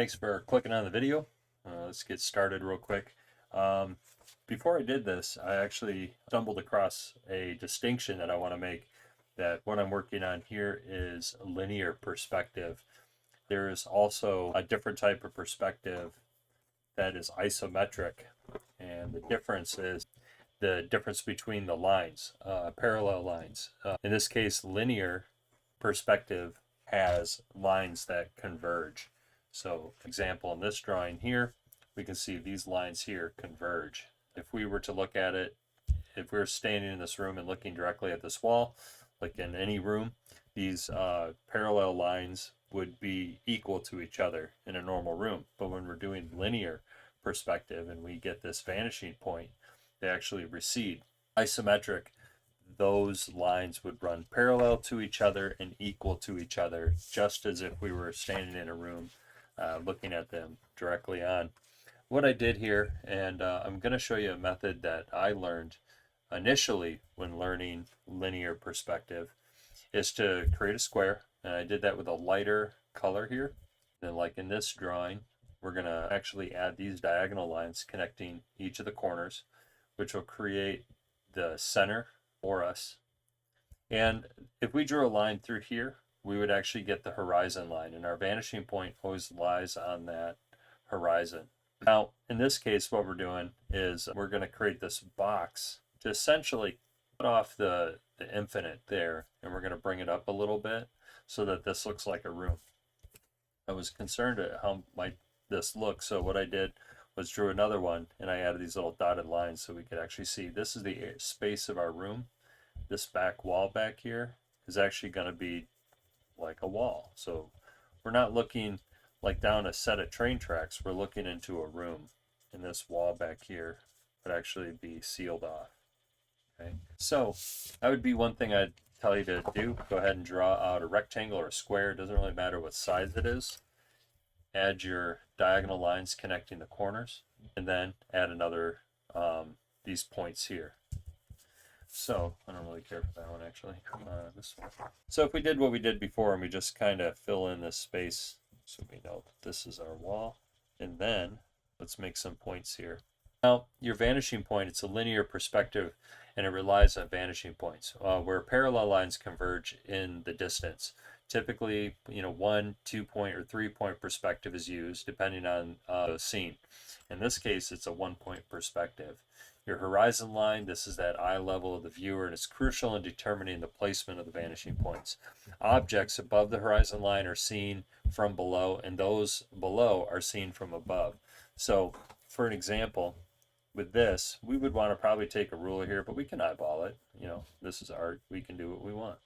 Thanks for clicking on the video. Let's get started real quick. Before I did this, I actually stumbled across a distinction that I want to make, that what I'm working on here is a linear perspective. There is also a different type of perspective that is isometric, and the difference is the difference between the lines, parallel lines. In this case, linear perspective has lines that converge. So, example, in this drawing here, we can see these lines here converge. If we were to look at it, if we were standing in this room and looking directly at this wall, like in any room, these parallel lines would be equal to each other in a normal room. But when we're doing linear perspective and we get this vanishing point, they actually recede. Isometric, those lines would run parallel to each other and equal to each other, just as if we were standing in a room looking at them directly on. What I did here, and I'm going to show you a method that I learned initially when learning linear perspective, is to create a square. And I did that with a lighter color here. Then, like in this drawing, we're going to actually add these diagonal lines connecting each of the corners, which will create the center for us. And if we drew a line through here, we would actually get the horizon line, and our vanishing point always lies on that horizon. Now, in this case, what we're doing is we're going to create this box to essentially cut off the infinite there, and we're going to bring it up a little bit so that this looks like a room. I was concerned at how might this look, so what I did was drew another one, and I added these little dotted lines so we could actually see this is the space of our room. This back wall back here is actually going to be like a wall. So we're not looking like down a set of train tracks, we're looking into a room, and this wall back here would actually be sealed off. Okay, so that would be one thing I'd tell you to do. Go ahead and draw out a rectangle or a square. It doesn't really matter what size it is. Add your diagonal lines connecting the corners, and then add another these points here. So I don't really care for that one, actually. This one. So if we did what we did before and we just kind of fill in this space, so we know that this is our wall, and then let's make some points here. Now, your vanishing point, it's a linear perspective, and it relies on vanishing points, where parallel lines converge in the distance. Typically, 1, 2 point, or 3 point perspective is used, depending on the scene. In this case, it's a 1 point perspective. Your horizon line, this is that eye level of the viewer, and it's crucial in determining the placement of the vanishing points. Objects above the horizon line are seen from below, and those below are seen from above. So, for an example, with this, we would want to probably take a ruler here, but we can eyeball it. This is art. We can do what we want.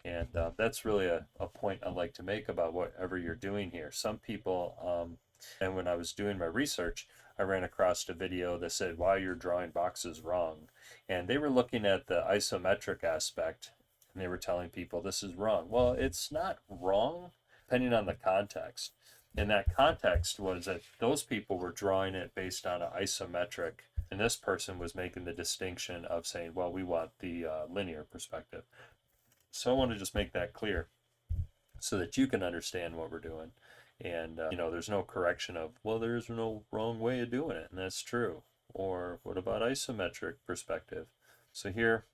And that's really a point I'd like to make about whatever you're doing here. Some people, and when I was doing my research, I ran across a video that said why you're drawing boxes wrong. And they were looking at the isometric aspect, and they were telling people this is wrong. Well, it's not wrong, depending on the context. And that context was that those people were drawing it based on an isometric, and this person was making the distinction of saying, well, we want the linear perspective. So I want to just make that clear so that you can understand what we're doing. And, there's no correction of, well, there's no wrong way of doing it, and that's true. Or what about isometric perspective? So here,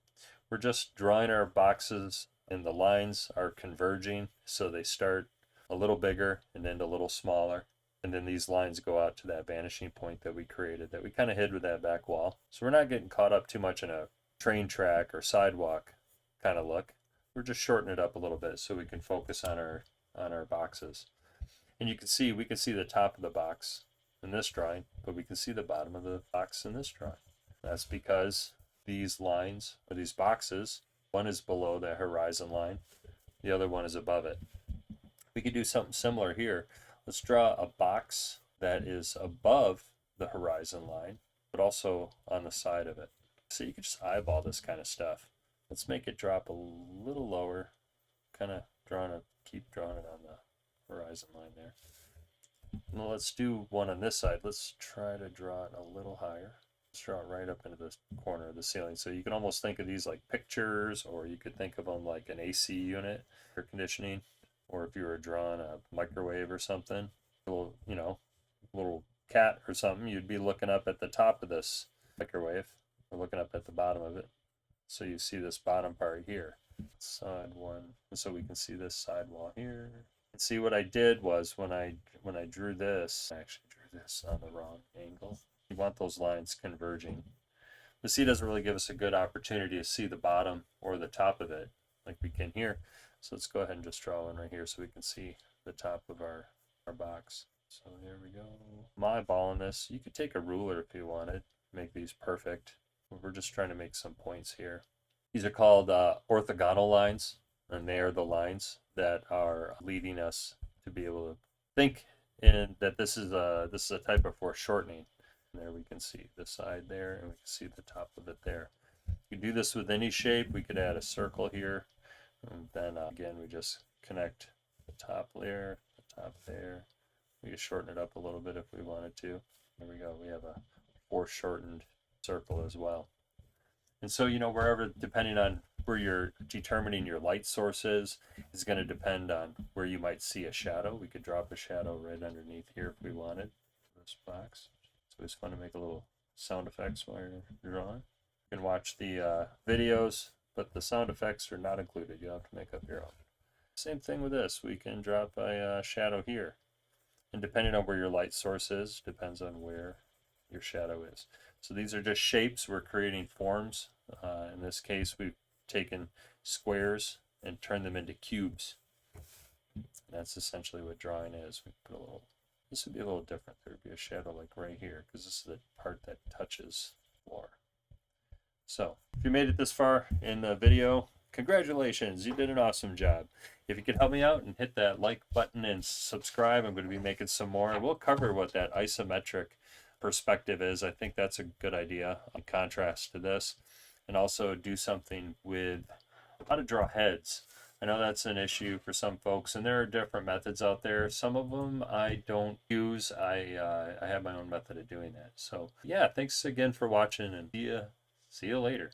we're just drawing our boxes, and the lines are converging, so they start a little bigger and then a little smaller. And then these lines go out to that vanishing point that we created, that we kind of hid with that back wall. So we're not getting caught up too much in a train track or sidewalk kind of look. We're just shortening it up a little bit so we can focus on our boxes. And you can see, we can see the top of the box in this drawing, but we can see the bottom of the box in this drawing. That's because these lines, or these boxes, one is below the horizon line, the other one is above it. We could do something similar here. Let's draw a box that is above the horizon line, but also on the side of it. So you can just eyeball this kind of stuff. Let's make it drop a little lower, kind of keep drawing it on the horizon line there. Now let's do one on this side. Let's try to draw it a little higher. Let's draw it right up into the corner of the ceiling. So you can almost think of these like pictures, or you could think of them like an AC unit, air conditioning, or if you were drawing a microwave or something. little, you know, little cat or something, you'd be looking up at the top of this microwave or looking up at the bottom of it. So you see this bottom part here, side one, and so we can see this side wall here. And see what I did was when I drew this, I actually drew this on the wrong angle. You want those lines converging. The C doesn't really give us a good opportunity to see the bottom or the top of it like we can here. So let's go ahead and just draw one right here so we can see the top of our box. So here we go. My ball in this. You could take a ruler if you wanted, make these perfect. We're just trying to make some points here. These are called orthogonal lines, and they are the lines that are leading us to be able to think in that this is a type of foreshortening. And there we can see the side there, and we can see the top of it there. You can do this with any shape. We could add a circle here, and then again we just connect the top there, the top there. We could shorten it up a little bit if we wanted to. There we go. We have a foreshortened circle as well. And so, you know, wherever, depending on where you're determining your light source is going to depend on where you might see a shadow. We could drop a shadow right underneath here if we wanted this box. So it's fun to make a little sound effects while you're drawing. You can watch the videos, but the sound effects are not included. You'll have to make up your own. Same thing with this. We can drop a shadow here. And depending on where your light source is, depends on where your shadow is. So these are just shapes. We're creating forms. In this case, we've taken squares and turned them into cubes. And that's essentially what drawing is. We put a little. This would be a little different. There would be a shadow like right here because this is the part that touches the floor. So if you made it this far in the video, congratulations, you did an awesome job. If you could help me out and hit that like button and subscribe, I'm going to be making some more. And we'll cover what that isometric perspective is. I think that's a good idea in contrast to this. And also do something with how to draw heads. I know that's an issue for some folks, and there are different methods out there. Some of them I don't use. I have my own method of doing that. So yeah, thanks again for watching, and see you later.